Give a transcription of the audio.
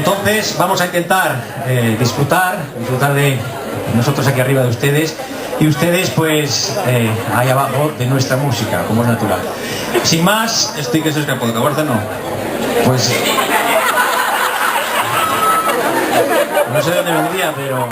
Entonces vamos a intentar disfrutar de nosotros aquí arriba de ustedes y ustedes pues ahí abajo de nuestra música, como es natural. Sin más, estoy que se escapó de Caborza, ¿no? Pues no sé dónde vendría, pero...